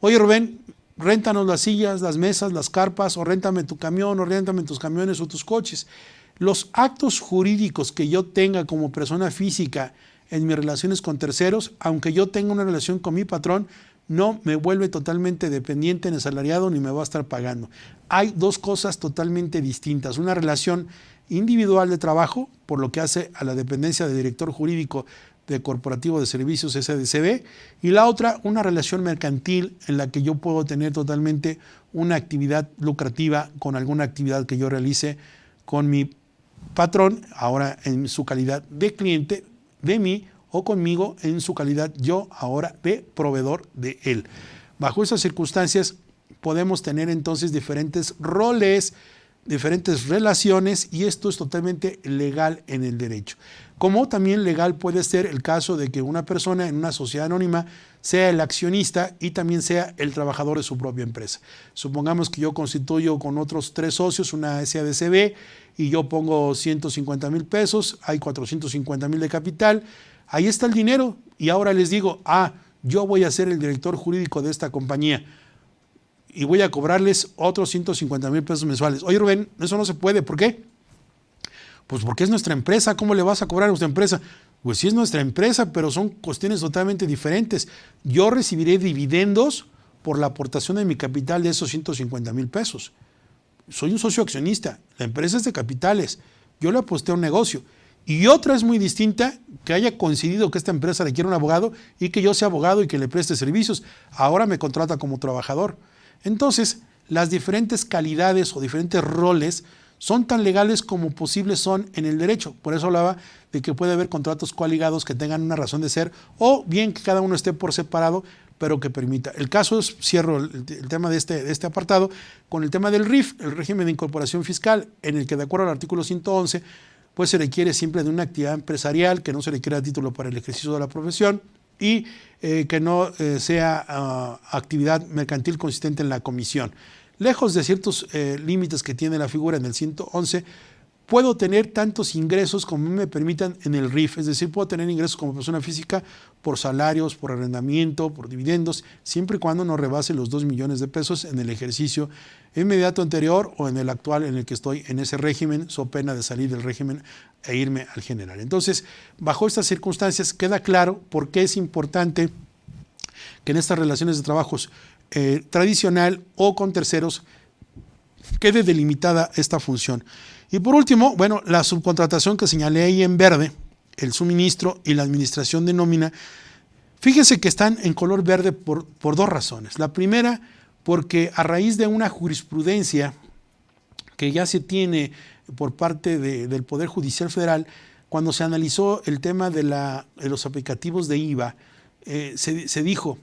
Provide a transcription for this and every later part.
Oye, Rubén, réntanos las sillas, las mesas, las carpas, o réntame tu camión, o réntame tus camiones o tus coches. Los actos jurídicos que yo tenga como persona física en mis relaciones con terceros, aunque yo tenga una relación con mi patrón, no me vuelve totalmente dependiente ni asalariado ni me va a estar pagando. Hay dos cosas totalmente distintas. Una relación individual de trabajo, por lo que hace a la dependencia de director jurídico de Corporativo de Servicios SDCB, y la otra, una relación mercantil en la que yo puedo tener totalmente una actividad lucrativa con alguna actividad que yo realice con mi patrón, ahora en su calidad de cliente de mí, o conmigo en su calidad yo ahora de proveedor de él. Bajo esas circunstancias podemos tener entonces diferentes roles, diferentes relaciones, y esto es totalmente legal en el derecho. Como también legal puede ser el caso de que una persona en una sociedad anónima sea el accionista y también sea el trabajador de su propia empresa. Supongamos que yo constituyo con otros 3 socios una SADCB y yo pongo 150,000 pesos, hay 450,000 de capital, ahí está el dinero, y ahora les digo, yo voy a ser el director jurídico de esta compañía y voy a cobrarles otros 150,000 pesos mensuales. Oye, Rubén, eso no se puede, ¿por qué? Pues porque es nuestra empresa. ¿Cómo le vas a cobrar a nuestra empresa? Pues sí es nuestra empresa, pero son cuestiones totalmente diferentes. Yo recibiré dividendos por la aportación de mi capital de esos 150,000 pesos. Soy un socio accionista, la empresa es de capitales, yo le aposté a un negocio. Y otra es muy distinta, que haya coincidido que esta empresa requiere un abogado y que yo sea abogado y que le preste servicios. Ahora me contrata como trabajador. Entonces, las diferentes calidades o diferentes roles son tan legales como posibles son en el derecho. Por eso hablaba de que puede haber contratos coaligados que tengan una razón de ser, o bien que cada uno esté por separado, pero que permita. El caso es, cierro el tema de este apartado, con el tema del RIF, el régimen de incorporación fiscal, en el que de acuerdo al artículo 111, pues se requiere siempre de una actividad empresarial, que no se requiera título para el ejercicio de la profesión, y que no sea actividad mercantil consistente en la comisión. Lejos de ciertos límites que tiene la figura en el 111, puedo tener tantos ingresos como me permitan en el RIF, es decir, puedo tener ingresos como persona física por salarios, por arrendamiento, por dividendos, siempre y cuando no rebase los 2 millones de pesos en el ejercicio inmediato anterior o en el actual en el que estoy en ese régimen, so pena de salir del régimen e irme al general. Entonces, bajo estas circunstancias queda claro por qué es importante que en estas relaciones de trabajos tradicional o con terceros quede delimitada esta función. Y por último, bueno, la subcontratación que señalé ahí en verde, el suministro y la administración de nómina, fíjense que están en color verde por 2 razones. La primera, porque a raíz de una jurisprudencia que ya se tiene por parte del Poder Judicial Federal, cuando se analizó el tema de los aplicativos de IVA, se dijo,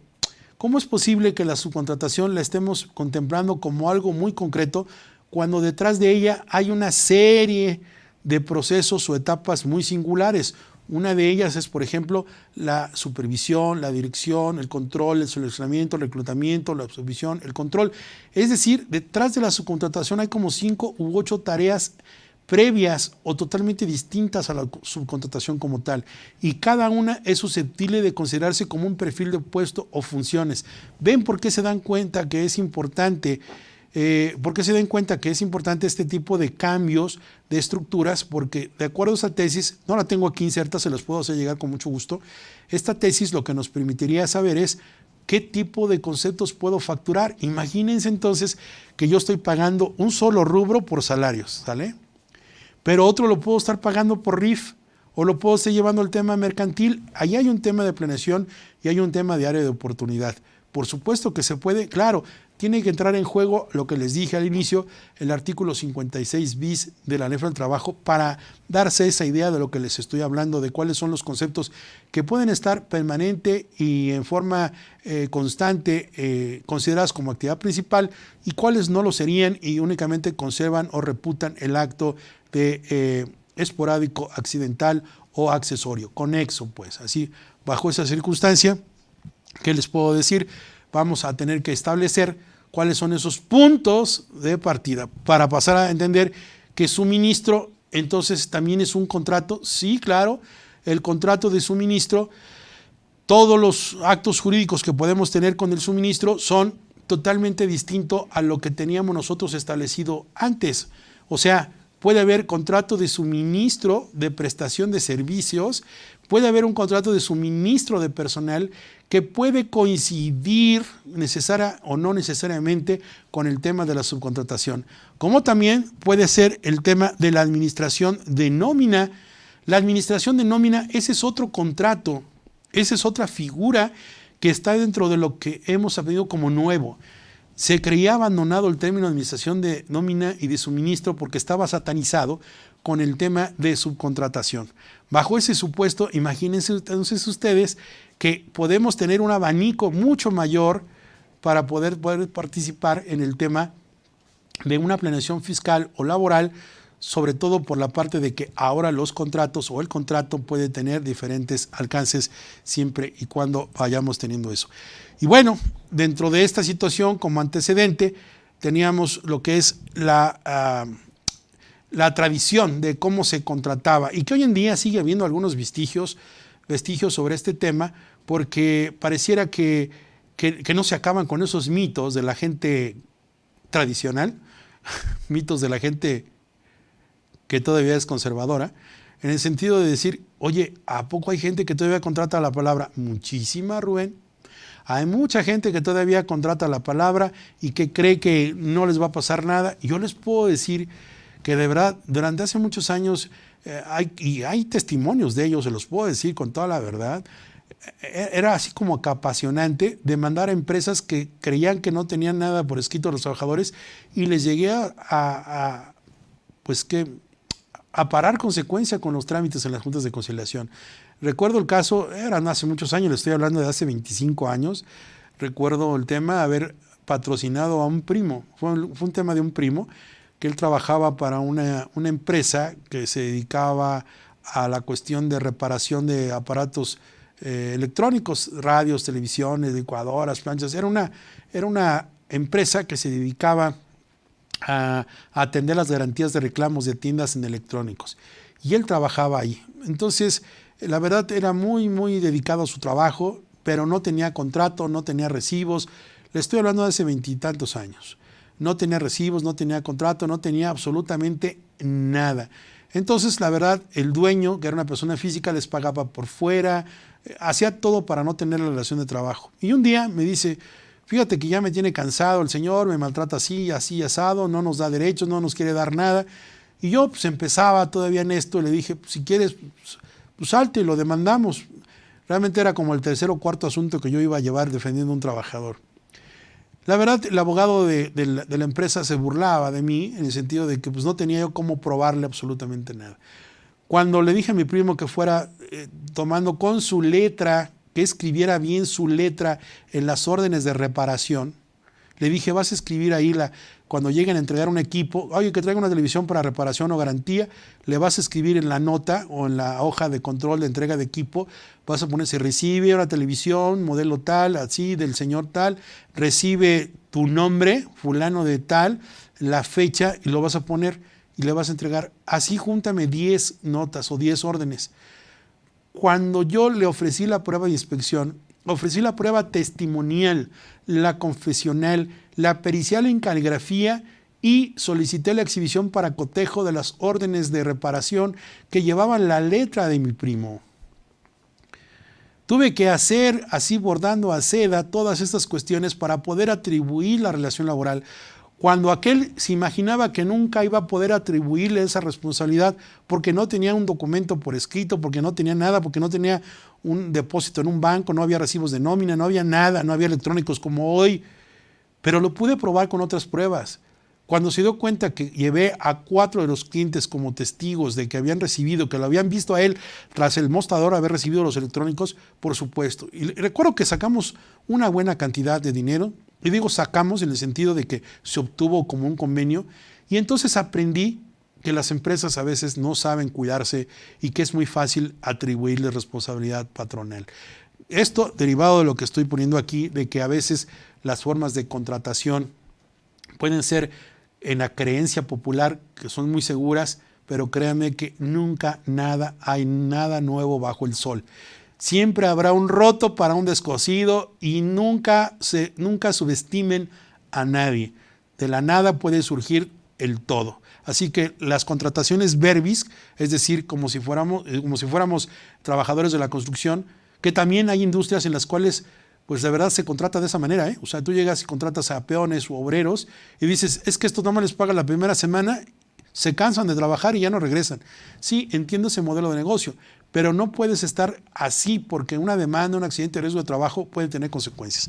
¿cómo es posible que la subcontratación la estemos contemplando como algo muy concreto cuando detrás de ella hay una serie de procesos o etapas muy singulares? Una de ellas es, por ejemplo, la supervisión, la dirección, el control, el seleccionamiento, el reclutamiento, la supervisión, el control. Es decir, detrás de la subcontratación hay como 5 u 8 tareas previas o totalmente distintas a la subcontratación como tal, y cada una es susceptible de considerarse como un perfil de puesto o funciones. ¿Ven por qué se dan cuenta que es importante? ¿Por qué se dan cuenta que es importante este tipo de cambios de estructuras? Porque de acuerdo a esa tesis, no la tengo aquí inserta, se las puedo hacer llegar con mucho gusto. Esta tesis lo que nos permitiría saber es qué tipo de conceptos puedo facturar. Imagínense entonces que yo estoy pagando un solo rubro por salarios, ¿sale? Pero otro lo puedo estar pagando por RIF, o lo puedo estar llevando al tema mercantil. Ahí hay un tema de planeación y hay un tema de área de oportunidad. Por supuesto que se puede, claro, tiene que entrar en juego lo que les dije al inicio, el artículo 56 bis de la Ley del Trabajo, para darse esa idea de lo que les estoy hablando, de cuáles son los conceptos que pueden estar permanente y en forma constante consideradas como actividad principal, y cuáles no lo serían y únicamente conservan o reputan el acto de esporádico, accidental o accesorio, conexo, pues. Así, bajo esa circunstancia, ¿qué les puedo decir? Vamos a tener que establecer cuáles son esos puntos de partida para pasar a entender que suministro entonces también es un contrato. Sí, claro, el contrato de suministro Todos los actos jurídicos que podemos tener con el suministro son totalmente distintos a lo que teníamos nosotros establecido antes. O sea, puede haber contrato de suministro de prestación de servicios, puede haber un contrato de suministro de personal que puede coincidir necesaria o no necesariamente con el tema de la subcontratación, como también puede ser el tema de la administración de nómina. La administración de nómina, ese es otro contrato, esa es otra figura que está dentro de lo que hemos aprendido como nuevo. Se creía abandonado el término de administración de nómina y de suministro porque estaba satanizado con el tema de subcontratación. Bajo ese supuesto, imagínense entonces ustedes que podemos tener un abanico mucho mayor para poder participar en el tema de una planeación fiscal o laboral, sobre todo por la parte de que ahora los contratos o el contrato puede tener diferentes alcances siempre y cuando vayamos teniendo eso. Y bueno, dentro de esta situación como antecedente teníamos lo que es la tradición de cómo se contrataba y que hoy en día sigue habiendo algunos vestigios sobre este tema, porque pareciera que no se acaban con esos mitos de la gente tradicional, mitos de la gente que todavía es conservadora, en el sentido de decir, oye, ¿a poco hay gente que todavía contrata la palabra? Muchísima, Rubén. Hay mucha gente que todavía contrata la palabra y que cree que no les va a pasar nada. Y yo les puedo decir que de verdad, durante hace muchos años, hay testimonios de ellos, se los puedo decir con toda la verdad, era así como apasionante demandar a empresas que creían que no tenían nada por escrito a los trabajadores y les llegué a parar consecuencia con los trámites en las juntas de conciliación. Recuerdo el caso, eran hace muchos años, le estoy hablando de hace 25 años, recuerdo el tema de haber patrocinado a un primo, fue un tema de un primo, que él trabajaba para una empresa que se dedicaba a la cuestión de reparación de aparatos electrónicos, radios, televisiones, licuadoras, planchas. Era una empresa que se dedicaba a atender las garantías de reclamos de tiendas en electrónicos. Y él trabajaba ahí. Entonces, la verdad era muy, muy dedicado a su trabajo, pero no tenía contrato, no tenía recibos. Le estoy hablando de hace 20 y tantos años. No tenía recibos, no tenía contrato, no tenía absolutamente nada. Entonces, la verdad, el dueño, que era una persona física, les pagaba por fuera, hacía todo para no tener la relación de trabajo. Y un día me dice, fíjate que ya me tiene cansado el señor, me maltrata así, así, asado, no nos da derechos, no nos quiere dar nada. Y yo pues empezaba todavía en esto, le dije, pues, si quieres, pues salte y lo demandamos. Realmente era como el tercer o cuarto asunto que yo iba a llevar defendiendo a un trabajador. La verdad, el abogado de la empresa se burlaba de mí en el sentido de que pues, no tenía yo cómo probarle absolutamente nada. Cuando le dije a mi primo que fuera tomando con su letra, que escribiera bien su letra en las órdenes de reparación, le dije, vas a escribir ahí cuando lleguen a entregar un equipo, oye, que traiga una televisión para reparación o garantía, le vas a escribir en la nota o en la hoja de control de entrega de equipo, vas a poner, se recibe una televisión, modelo tal, así, del señor tal, recibe tu nombre, fulano de tal, la fecha, y lo vas a poner y le vas a entregar. Así júntame 10 notas o 10 órdenes. Cuando yo le ofrecí la prueba de inspección, ofrecí la prueba testimonial, la confesional, la pericial en caligrafía y solicité la exhibición para cotejo de las órdenes de reparación que llevaban la letra de mi primo. Tuve que hacer, así bordando a seda, todas estas cuestiones para poder atribuir la relación laboral. Cuando aquel se imaginaba que nunca iba a poder atribuirle esa responsabilidad porque no tenía un documento por escrito, porque no tenía nada, porque no tenía un depósito en un banco, no había recibos de nómina, no había nada, no había electrónicos como hoy, pero lo pude probar con otras pruebas. Cuando se dio cuenta que llevé a 4 de los clientes como testigos de que habían recibido, que lo habían visto a él tras el mostrador haber recibido los electrónicos, por supuesto. Y recuerdo que sacamos una buena cantidad de dinero, y digo sacamos en el sentido de que se obtuvo como un convenio, y entonces aprendí que las empresas a veces no saben cuidarse y que es muy fácil atribuirle responsabilidad patronal. Esto derivado de lo que estoy poniendo aquí, de que a veces las formas de contratación pueden ser en la creencia popular, que son muy seguras, pero créanme que nunca hay nada nuevo bajo el sol. Siempre habrá un roto para un descosido y nunca subestimen a nadie. De la nada puede surgir el todo. Así que las contrataciones verbis, es decir, como si fuéramos trabajadores de la construcción, que también hay industrias en las cuales pues de verdad se contrata de esa manera, ¿eh? O sea, tú llegas y contratas a peones o obreros y dices, es que esto no me les paga la primera semana, se cansan de trabajar y ya no regresan. Sí, entiendo ese modelo de negocio, pero no puedes estar así porque una demanda, un accidente de riesgo de trabajo puede tener consecuencias.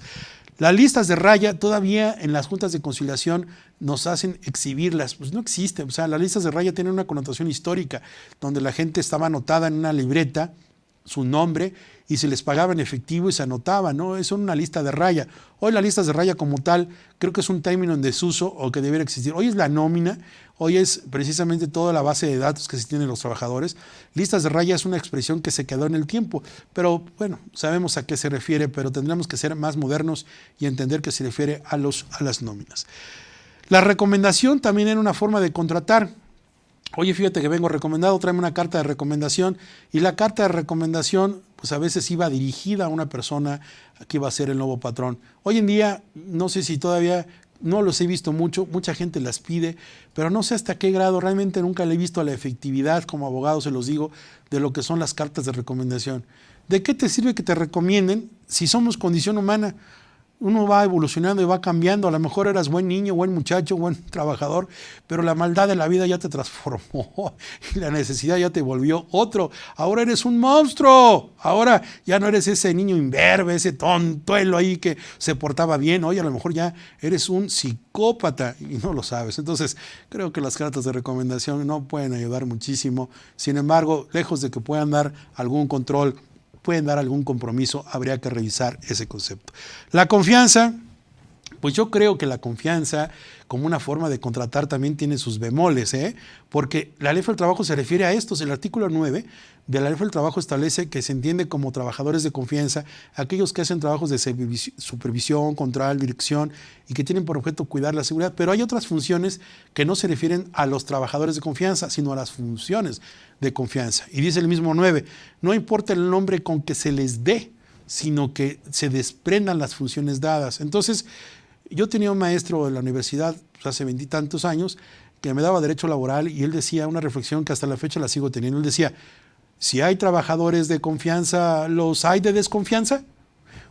Las listas de raya todavía en las juntas de conciliación nos hacen exhibirlas, pues no existen. O sea, las listas de raya tienen una connotación histórica, donde la gente estaba anotada en una libreta, su nombre, y se les pagaba en efectivo y se anotaba, ¿no? Es una lista de raya. Hoy las listas de raya como tal, creo que es un término en desuso o que debería existir. Hoy es la nómina, hoy es precisamente toda la base de datos que se tienen los trabajadores. Listas de raya es una expresión que se quedó en el tiempo, pero bueno, sabemos a qué se refiere, pero tendremos que ser más modernos y entender que se refiere a las nóminas. La recomendación también era una forma de contratar. Oye, fíjate que vengo recomendado, tráeme una carta de recomendación, y la carta de recomendación pues a veces iba dirigida a una persona que iba a ser el nuevo patrón. Hoy en día, no sé si todavía, no los he visto mucho, mucha gente las pide, pero no sé hasta qué grado, realmente nunca le he visto la efectividad, como abogado se los digo, de lo que son las cartas de recomendación. ¿De qué te sirve que te recomienden si somos condición humana? Uno va evolucionando y va cambiando. A lo mejor eras buen niño, buen muchacho, buen trabajador, pero la maldad de la vida ya te transformó y la necesidad ya te volvió otro. Ahora eres un monstruo. Ahora ya no eres ese niño imberbe, ese tontuelo ahí que se portaba bien. Hoy a lo mejor ya eres un psicópata y no lo sabes. Entonces creo que las cartas de recomendación no pueden ayudar muchísimo. Sin embargo, lejos de que puedan dar algún control, pueden dar algún compromiso, habría que revisar ese concepto. La confianza, pues yo creo que la confianza como una forma de contratar también tiene sus bemoles, porque la Ley del Trabajo se refiere a estos. El artículo 9 de la Ley del Trabajo establece que se entiende como trabajadores de confianza aquellos que hacen trabajos de supervisión, control, dirección y que tienen por objeto cuidar la seguridad, pero hay otras funciones que no se refieren a los trabajadores de confianza, sino a las funciones de confianza. Y dice el mismo 9, no importa el nombre con que se les dé, sino que se desprendan las funciones dadas. Entonces, yo tenía un maestro en la universidad pues, hace 20 y tantos años que me daba derecho laboral y él decía una reflexión que hasta la fecha la sigo teniendo. Él decía, si hay trabajadores de confianza, ¿los hay de desconfianza?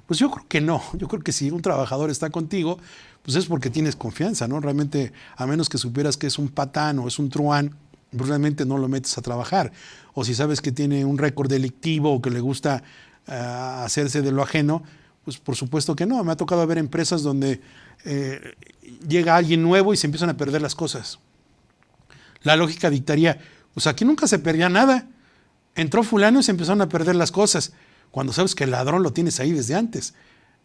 Pues yo creo que no. Yo creo que si un trabajador está contigo, pues es porque tienes confianza, ¿no? Realmente, a menos que supieras que es un patán o es un truán, pues realmente no lo metes a trabajar. O si sabes que tiene un récord delictivo o que le gusta hacerse de lo ajeno, pues por supuesto que no. Me ha tocado ver empresas donde llega alguien nuevo y se empiezan a perder las cosas. La lógica dictaría, pues aquí nunca se perdía nada. Entró fulano y se empezaron a perder las cosas. Cuando sabes que el ladrón lo tienes ahí desde antes.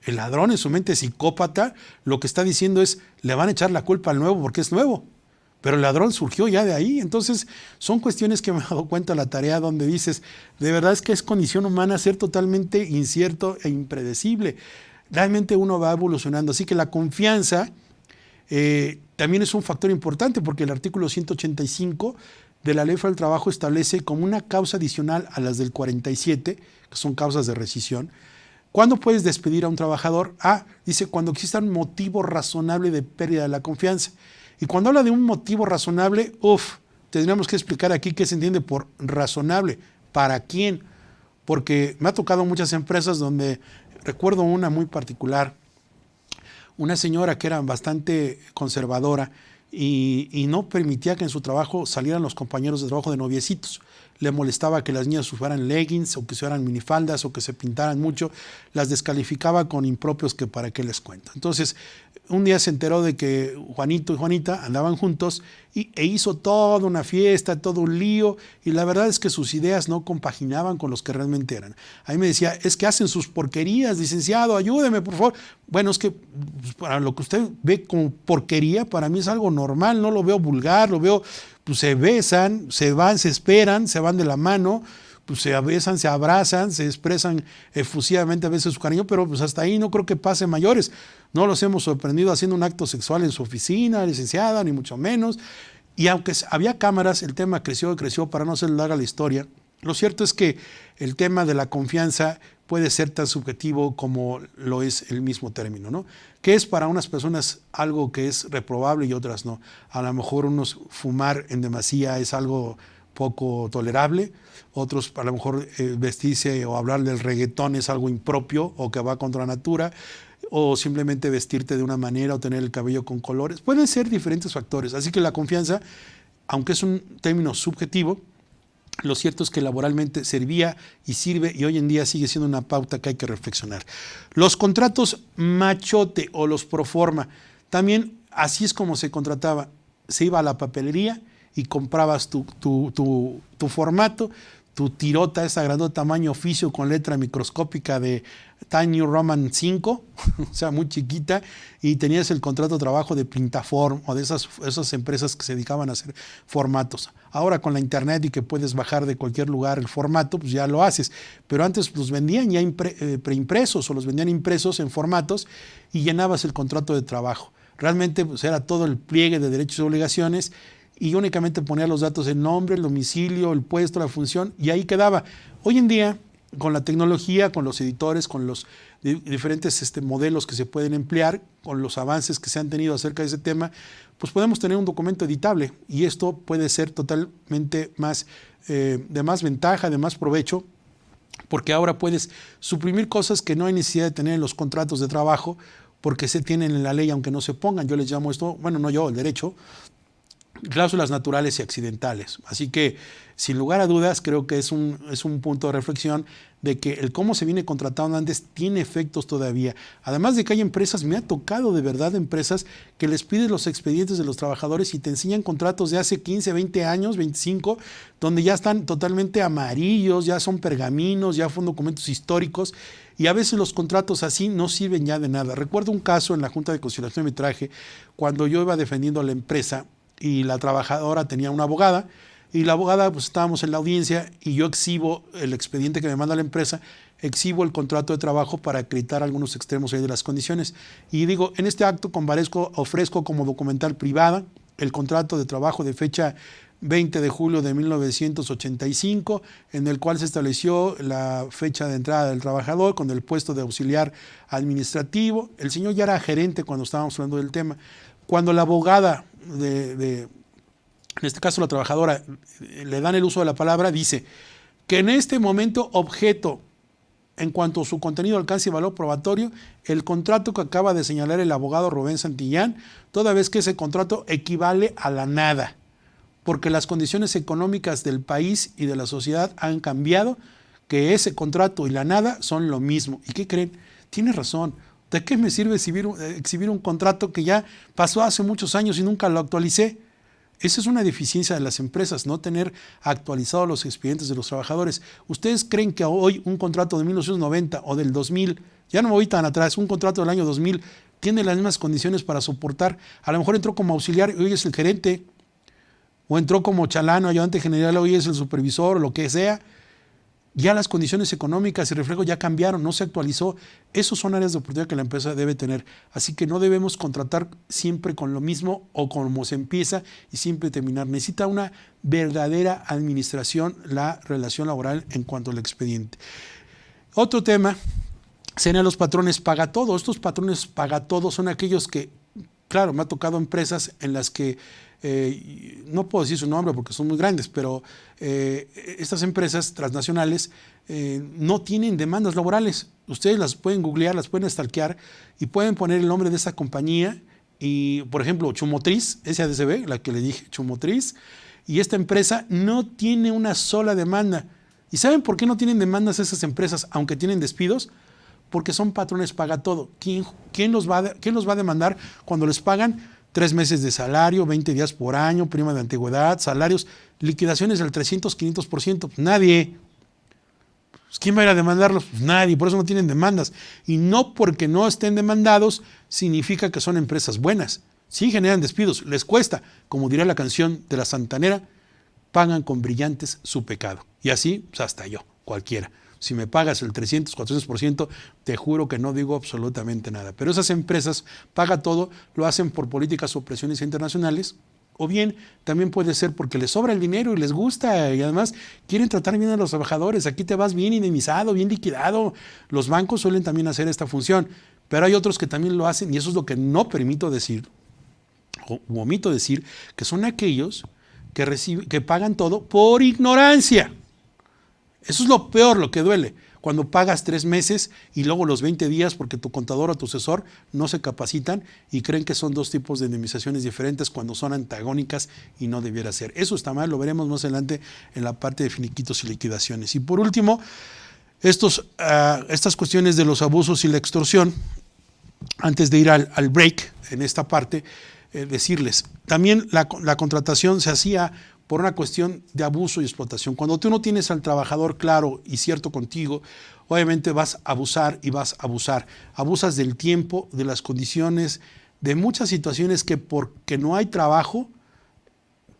El ladrón en su mente psicópata lo que está diciendo es, le van a echar la culpa al nuevo porque es nuevo. Pero el ladrón surgió ya de ahí. Entonces son cuestiones que me he dado cuenta la tarea donde dices, de verdad es que es condición humana ser totalmente incierto e impredecible. Realmente uno va evolucionando. Así que la confianza también es un factor importante porque el artículo 185 de la Ley Federal del Trabajo establece como una causa adicional a las del 47, que son causas de rescisión. ¿Cuándo puedes despedir a un trabajador? Dice cuando exista un motivo razonable de pérdida de la confianza. Y cuando habla de un motivo razonable, tendríamos que explicar aquí qué se entiende por razonable. ¿Para quién? Porque me ha tocado muchas empresas donde, recuerdo una muy particular, una señora que era bastante conservadora y no permitía que en su trabajo salieran los compañeros de trabajo de noviecitos. Le molestaba que las niñas usaran leggings o que usaran minifaldas o que se pintaran mucho. Las descalificaba con impropios que para qué les cuento. Entonces, un día se enteró de que Juanito y Juanita andaban juntos e hizo toda una fiesta, todo un lío, y la verdad es que sus ideas no compaginaban con los que realmente eran. Ahí me decía, es que hacen sus porquerías, licenciado, ayúdeme, por favor. Bueno, es que para lo que usted ve como porquería, para mí es algo normal, no lo veo vulgar, lo veo, pues se besan, se van, se esperan, se van de la mano, pues se besan, se abrazan, se expresan efusivamente a veces su cariño, pero pues hasta ahí no creo que pase mayores. No los hemos sorprendido haciendo un acto sexual en su oficina, licenciada, ni mucho menos. Y aunque había cámaras, el tema creció y creció, para no ser larga la historia. Lo cierto es que el tema de la confianza puede ser tan subjetivo como lo es el mismo término, ¿no? Que es para unas personas algo que es reprobable y otras no. A lo mejor unos fumar en demasía es algo poco tolerable, otros a lo mejor vestirse o hablar del reggaetón es algo impropio o que va contra la natura, o simplemente vestirte de una manera o tener el cabello con colores. Pueden ser diferentes factores, así que la confianza, aunque es un término subjetivo, lo cierto es que laboralmente servía y sirve y hoy en día sigue siendo una pauta que hay que reflexionar. Los contratos machote o los proforma, también así es como se contrataba. Se iba a la papelería y comprabas tu formato, tu tirota, esa grandota tamaño oficio con letra microscópica de Times New Roman 5, o sea, muy chiquita, y tenías el contrato de trabajo de Printaform o de esas empresas que se dedicaban a hacer formatos. Ahora con la internet y que puedes bajar de cualquier lugar el formato, pues ya lo haces. Pero antes los vendían ya preimpresos o los vendían impresos en formatos y llenabas el contrato de trabajo. Realmente pues era todo el pliegue de derechos y obligaciones y únicamente ponía los datos, el nombre, el domicilio, el puesto, la función y ahí quedaba. Hoy en día, con la tecnología, con los editores, con los diferentes modelos que se pueden emplear, con los avances que se han tenido acerca de ese tema, pues podemos tener un documento editable y esto puede ser totalmente más, de más ventaja, de más provecho, porque ahora puedes suprimir cosas que no hay necesidad de tener en los contratos de trabajo porque se tienen en la ley aunque no se pongan. Yo les llamo esto, bueno, no yo, el derecho, cláusulas naturales y accidentales. Así que, sin lugar a dudas, creo que es un punto de reflexión de que el cómo se viene contratando antes tiene efectos todavía. Además de que hay empresas, me ha tocado de verdad empresas que les piden los expedientes de los trabajadores y te enseñan contratos de hace 15, 20 años, 25, donde ya están totalmente amarillos, ya son pergaminos, ya son documentos históricos y a veces los contratos así no sirven ya de nada. Recuerdo un caso en la Junta de Conciliación y Arbitraje cuando yo iba defendiendo a la empresa y la trabajadora tenía una abogada y la abogada, pues estábamos en la audiencia y yo exhibo el expediente que me manda la empresa, exhibo el contrato de trabajo para acreditar algunos extremos ahí de las condiciones y digo, en este acto ofrezco como documental privada el contrato de trabajo de fecha 20 de julio de 1985, en el cual se estableció la fecha de entrada del trabajador con el puesto de auxiliar administrativo. El señor ya era gerente cuando estábamos hablando del tema. Cuando la abogada en este caso la trabajadora, le dan el uso de la palabra, dice que en este momento objeto, en cuanto a su contenido, alcance y valor probatorio, el contrato que acaba de señalar el abogado Rubén Santillán, toda vez que ese contrato equivale a la nada, porque las condiciones económicas del país y de la sociedad han cambiado, que ese contrato y la nada son lo mismo. ¿Y qué creen? Tiene razón. ¿De qué me sirve exhibir un contrato que ya pasó hace muchos años y nunca lo actualicé? Esa es una deficiencia de las empresas, no tener actualizados los expedientes de los trabajadores. ¿Ustedes creen que hoy un contrato de 1990 o del 2000, ya no me voy tan atrás, un contrato del año 2000, tiene las mismas condiciones para soportar? A lo mejor entró como auxiliar y hoy es el gerente, o entró como chalano, ayudante general, hoy es el supervisor, o lo que sea. Ya las condiciones económicas y reflejo ya cambiaron, no se actualizó. Esos son áreas de oportunidad que la empresa debe tener. Así que no debemos contratar siempre con lo mismo o como se empieza y siempre terminar. Necesita una verdadera administración la relación laboral en cuanto al expediente. Otro tema serían los patrones paga todo. Estos patrones paga todo son aquellos que, claro, me ha tocado empresas en las que no puedo decir su nombre porque son muy grandes, pero estas empresas transnacionales no tienen demandas laborales. Ustedes las pueden googlear, las pueden stalkear y pueden poner el nombre de esa compañía y, por ejemplo, Chumotriz, SADCB, la que le dije, Chumotriz, y esta empresa no tiene una sola demanda. ¿Y saben por qué no tienen demandas esas empresas, aunque tienen despidos? Porque son patrones paga todo. ¿Quién los va a demandar cuando les pagan 3 meses de salario, 20 días por año, prima de antigüedad, salarios, liquidaciones del 300, 500%? Pues nadie. Pues ¿quién va a ir a demandarlos? Pues nadie, por eso no tienen demandas. Y no porque no estén demandados significa que son empresas buenas. Sí generan despidos, les cuesta, como dirá la canción de la Santanera, pagan con brillantes su pecado. Y así, pues hasta yo, cualquiera. Si me pagas el 300, 400%, te juro que no digo absolutamente nada. Pero esas empresas, paga todo, lo hacen por políticas o presiones internacionales O bien, también puede ser porque les sobra el dinero y les gusta y además quieren tratar bien a los trabajadores. Aquí te vas bien indemnizado, bien liquidado. Los bancos suelen también hacer esta función, pero hay otros que también lo hacen y eso es lo que no permito decir, o omito decir, que son aquellos que pagan todo por ignorancia. Eso es lo peor, lo que duele. Cuando pagas 3 meses y luego los 20 días porque tu contador o tu asesor no se capacitan y creen que son dos tipos de indemnizaciones diferentes cuando son antagónicas y no debiera ser. Eso está mal, lo veremos más adelante en la parte de finiquitos y liquidaciones. Y por último, estas cuestiones de los abusos y la extorsión, antes de ir al break en esta parte, decirles, también la contratación se hacía por una cuestión de abuso y explotación. Cuando tú no tienes al trabajador claro y cierto contigo, obviamente vas a abusar y vas a abusar. Abusas del tiempo, de las condiciones, de muchas situaciones que porque no hay trabajo,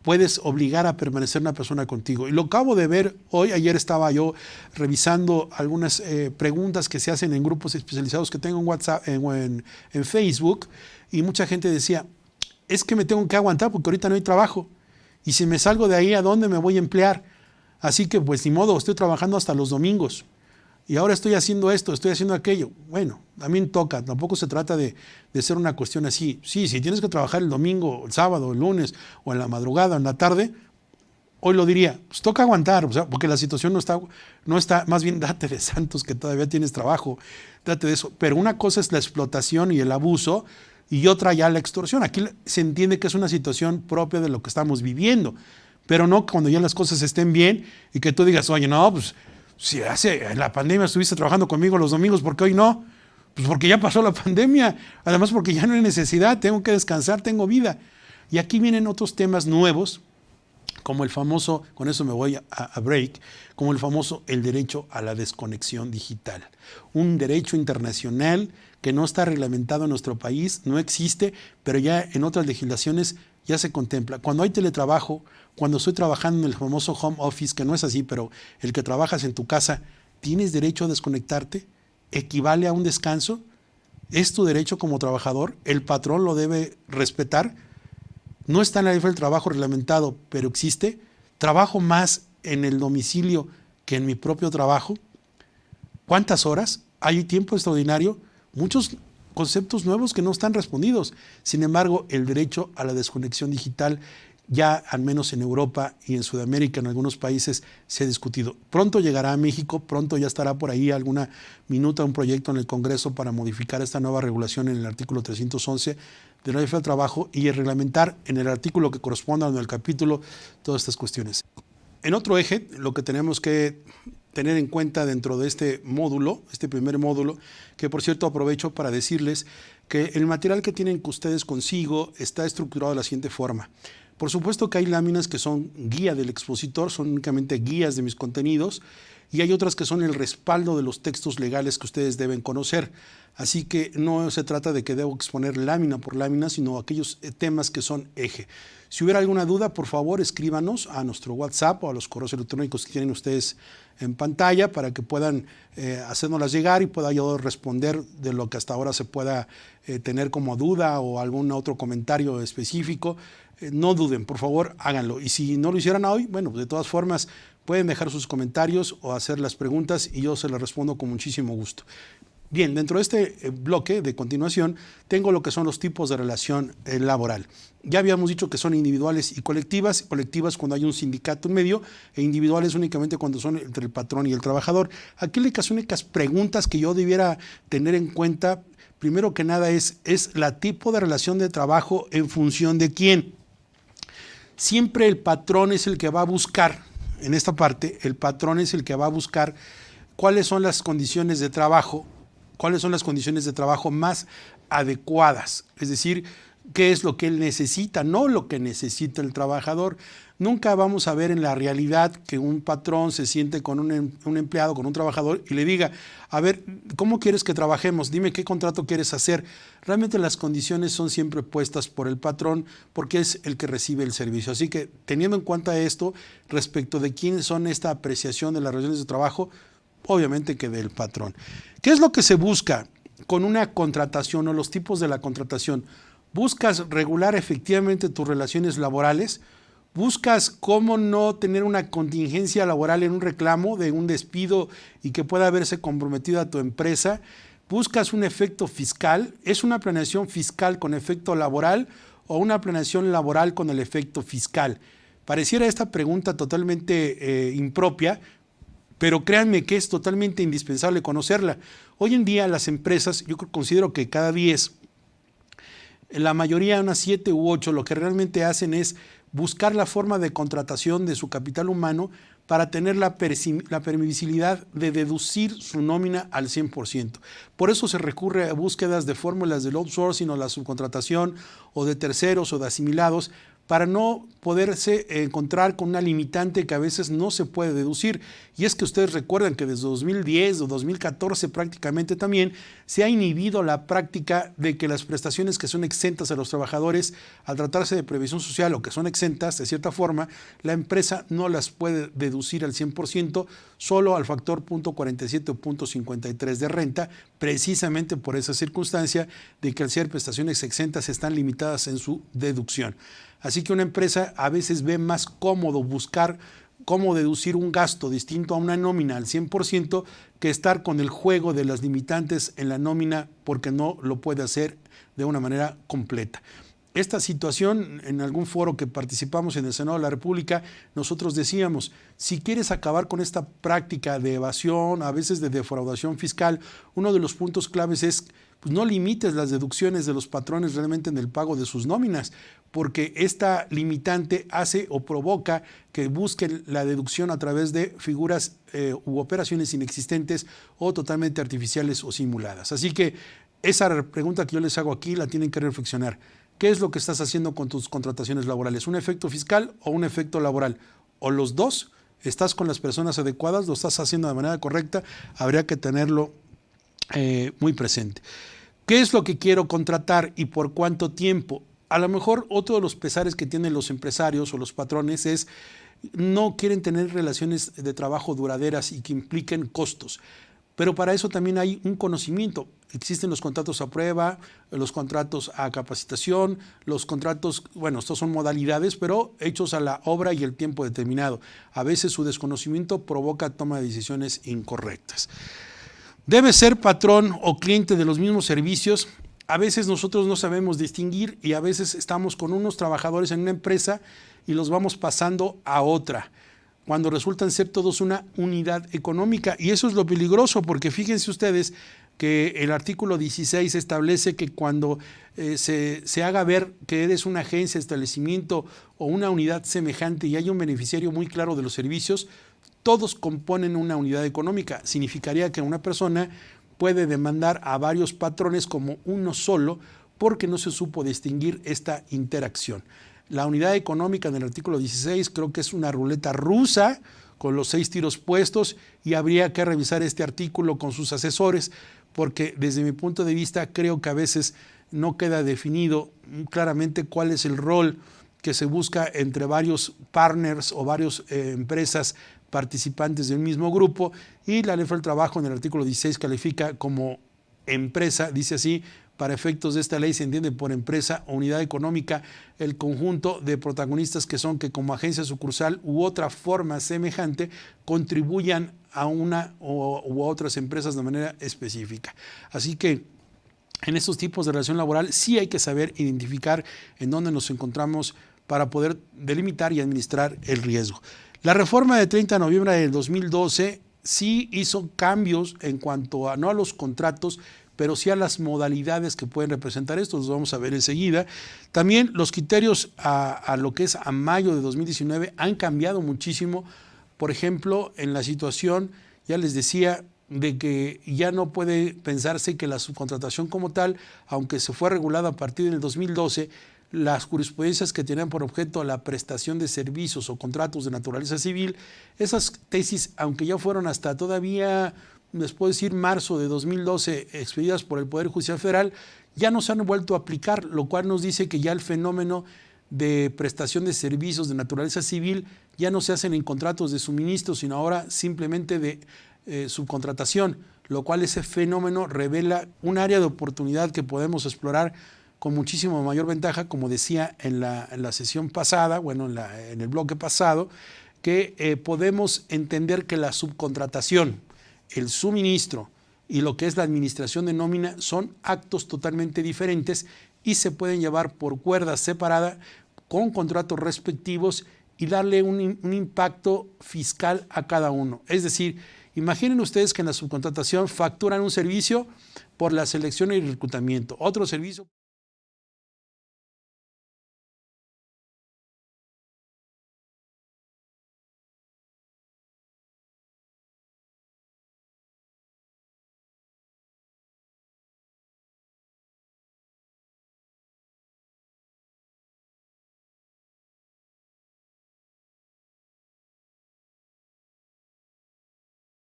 puedes obligar a permanecer una persona contigo. Y lo acabo de ver hoy, ayer estaba yo revisando algunas preguntas que se hacen en grupos especializados que tengo en WhatsApp, en Facebook, y mucha gente decía, es que me tengo que aguantar porque ahorita no hay trabajo. Y si me salgo de ahí, ¿a dónde me voy a emplear? Así que pues ni modo, estoy trabajando hasta los domingos. Y ahora estoy haciendo esto, estoy haciendo aquello. Bueno, también toca, tampoco se trata de ser una cuestión así. Sí, si tienes que trabajar el domingo, el sábado, el lunes, o en la madrugada, en la tarde, hoy lo diría, pues toca aguantar, o sea, porque la situación no está, más bien date de santos que todavía tienes trabajo, date de eso. Pero una cosa es la explotación y el abuso, y otra ya la extorsión. Aquí se entiende que es una situación propia de lo que estamos viviendo, pero no cuando ya las cosas estén bien y que tú digas, oye, no, pues si en la pandemia estuviste trabajando conmigo los domingos, ¿por qué hoy no? Pues porque ya pasó la pandemia, además porque ya no hay necesidad, tengo que descansar, tengo vida. Y aquí vienen otros temas nuevos, como el famoso, con eso me voy a break, como el famoso el derecho a la desconexión digital. Un derecho internacional que no está reglamentado en nuestro país, no existe, pero ya en otras legislaciones ya se contempla. Cuando hay teletrabajo, cuando estoy trabajando en el famoso home office, que no es así, pero el que trabajas en tu casa, ¿tienes derecho a desconectarte? ¿Equivale a un descanso? ¿Es tu derecho como trabajador? ¿El patrón lo debe respetar? No está en la ley del trabajo reglamentado, pero existe. ¿Trabajo más en el domicilio que en mi propio trabajo? ¿Cuántas horas? ¿Hay tiempo extraordinario? Muchos conceptos nuevos que no están respondidos. Sin embargo, el derecho a la desconexión digital ya al menos en Europa y en Sudamérica, en algunos países, se ha discutido. Pronto llegará a México, pronto ya estará por ahí alguna minuta, un proyecto en el Congreso para modificar esta nueva regulación en el artículo 311 de la Ley Federal del Trabajo y reglamentar en el artículo que corresponda en el capítulo todas estas cuestiones. En otro eje, lo que tenemos que tener en cuenta dentro de este módulo, este primer módulo, que por cierto aprovecho para decirles que el material que tienen ustedes consigo está estructurado de la siguiente forma. Por supuesto que hay láminas que son guía del expositor, son únicamente guías de mis contenidos, y hay otras que son el respaldo de los textos legales que ustedes deben conocer. Así que no se trata de que debo exponer lámina por lámina, sino aquellos temas que son eje. Si hubiera alguna duda, por favor, escríbanos a nuestro WhatsApp o a los correos electrónicos que tienen ustedes en pantalla para que puedan hacérnoslas llegar y pueda yo responder de lo que hasta ahora se pueda tener como duda o algún otro comentario específico. No duden, por favor, háganlo. Y si no lo hicieran hoy, bueno, de todas formas, pueden dejar sus comentarios o hacer las preguntas y yo se las respondo con muchísimo gusto. Bien, dentro de este bloque de continuación tengo lo que son los tipos de relación laboral. Ya habíamos dicho que son individuales y colectivas cuando hay un sindicato en medio e individuales únicamente cuando son entre el patrón y el trabajador. Aquí las únicas preguntas que yo debiera tener en cuenta, primero que nada es la tipo de relación de trabajo en función de quién. Siempre el patrón es el que va a buscar, en esta parte, el patrón es el que va a buscar cuáles son las condiciones de trabajo, más adecuadas, es decir, qué es lo que él necesita, no lo que necesita el trabajador. Nunca vamos a ver en la realidad que un patrón se siente con un empleado, con un trabajador y le diga, a ver, ¿cómo quieres que trabajemos? Dime qué contrato quieres hacer. Realmente las condiciones son siempre puestas por el patrón porque es el que recibe el servicio. Así que teniendo en cuenta esto, respecto de quiénes son esta apreciación de las relaciones de trabajo, obviamente que del patrón. ¿Qué es lo que se busca con una contratación o los tipos de la contratación? buscas regular efectivamente tus relaciones laborales, buscas cómo no tener una contingencia laboral en un reclamo de un despido y que pueda haberse comprometido a tu empresa, buscas un efecto fiscal, ¿es una planeación fiscal con efecto laboral o una planeación laboral con el efecto fiscal? Pareciera esta pregunta totalmente impropia, pero créanme que es totalmente indispensable conocerla. Hoy en día las empresas, yo considero que cada 10, la mayoría, unas 7 u 8, lo que realmente hacen es buscar la forma de contratación de su capital humano para tener la permisibilidad de deducir su nómina al 100%. Por eso se recurre a búsquedas de fórmulas del outsourcing o la subcontratación o de terceros o de asimilados para no poderse encontrar con una limitante que a veces no se puede deducir. Y es que ustedes recuerdan que desde 2010 o 2014 prácticamente también se ha inhibido la práctica de que las prestaciones que son exentas a los trabajadores, al tratarse de previsión social o que son exentas de cierta forma, la empresa no las puede deducir al 100%, solo al factor 0.47 o 0.53 de renta, precisamente por esa circunstancia de que al ser prestaciones exentas están limitadas en su deducción. Así que una empresa a veces ve más cómodo buscar cómo deducir un gasto distinto a una nómina al 100% que estar con el juego de las limitantes en la nómina porque no lo puede hacer de una manera completa. Esta situación, en algún foro que participamos en el Senado de la República, nosotros decíamos, si quieres acabar con esta práctica de evasión, a veces de defraudación fiscal, uno de los puntos claves es pues no limites las deducciones de los patrones realmente en el pago de sus nóminas, porque esta limitante hace o provoca que busquen la deducción a través de figuras u operaciones inexistentes o totalmente artificiales o simuladas. Así que esa pregunta que yo les hago aquí la tienen que reflexionar. ¿Qué es lo que estás haciendo con tus contrataciones laborales? ¿Un efecto fiscal o un efecto laboral? ¿O los dos? ¿Estás con las personas adecuadas? ¿Lo estás haciendo de manera correcta? Habría que tenerlo muy presente. ¿Qué es lo que quiero contratar y por cuánto tiempo? A lo mejor otro de los pesares que tienen los empresarios o los patrones es no quieren tener relaciones de trabajo duraderas y que impliquen costos. Pero para eso también hay un conocimiento. Existen los contratos a prueba, los contratos a capacitación, los contratos, bueno, estos son modalidades, pero hechos a la obra y el tiempo determinado. A veces su desconocimiento provoca toma de decisiones incorrectas. Debe ser patrón o cliente de los mismos servicios. A veces nosotros no sabemos distinguir y a veces estamos con unos trabajadores en una empresa y los vamos pasando a otra, cuando resultan ser todos una unidad económica. Y eso es lo peligroso, porque fíjense ustedes que el artículo 16 establece que cuando se haga ver que eres una agencia, establecimiento o una unidad semejante y hay un beneficiario muy claro de los servicios, todos componen una unidad económica. Significaría que una persona puede demandar a varios patrones como uno solo porque no se supo distinguir esta interacción. La unidad económica en el artículo 16 creo que es una ruleta rusa con los 6 tiros puestos y habría que revisar este artículo con sus asesores porque desde mi punto de vista creo que a veces no queda definido claramente cuál es el rol que se busca entre varios partners o varias empresas participantes del mismo grupo, y la Ley Federal del Trabajo en el artículo 16 califica como empresa, dice así: para efectos de esta ley se entiende por empresa o unidad económica el conjunto de protagonistas que son que como agencia sucursal u otra forma semejante contribuyan a una u a otras empresas de manera específica. Así que en estos tipos de relación laboral sí hay que saber identificar en dónde nos encontramos para poder delimitar y administrar el riesgo. La reforma de 30 de noviembre del 2012 sí hizo cambios en cuanto a, no a los contratos, pero sí a las modalidades que pueden representar esto, los vamos a ver enseguida. También los criterios a lo que es a mayo de 2019 han cambiado muchísimo. Por ejemplo, en la situación, ya les decía, de que ya no puede pensarse que la subcontratación como tal, aunque se fue regulada a partir del 2012, las jurisprudencias que tenían por objeto la prestación de servicios o contratos de naturaleza civil, esas tesis, aunque ya fueron hasta todavía, les puedo decir, marzo de 2012, expedidas por el Poder Judicial Federal, ya no se han vuelto a aplicar, lo cual nos dice que ya el fenómeno de prestación de servicios de naturaleza civil ya no se hacen en contratos de suministro, sino ahora simplemente de subcontratación, lo cual ese fenómeno revela un área de oportunidad que podemos explorar con muchísimo mayor ventaja, como decía en la sesión pasada, bueno, en el bloque pasado, que podemos entender que la subcontratación, el suministro y lo que es la administración de nómina son actos totalmente diferentes y se pueden llevar por cuerda separada con contratos respectivos y darle un impacto fiscal a cada uno. Es decir, imaginen ustedes que en la subcontratación facturan un servicio por la selección y el reclutamiento, otro servicio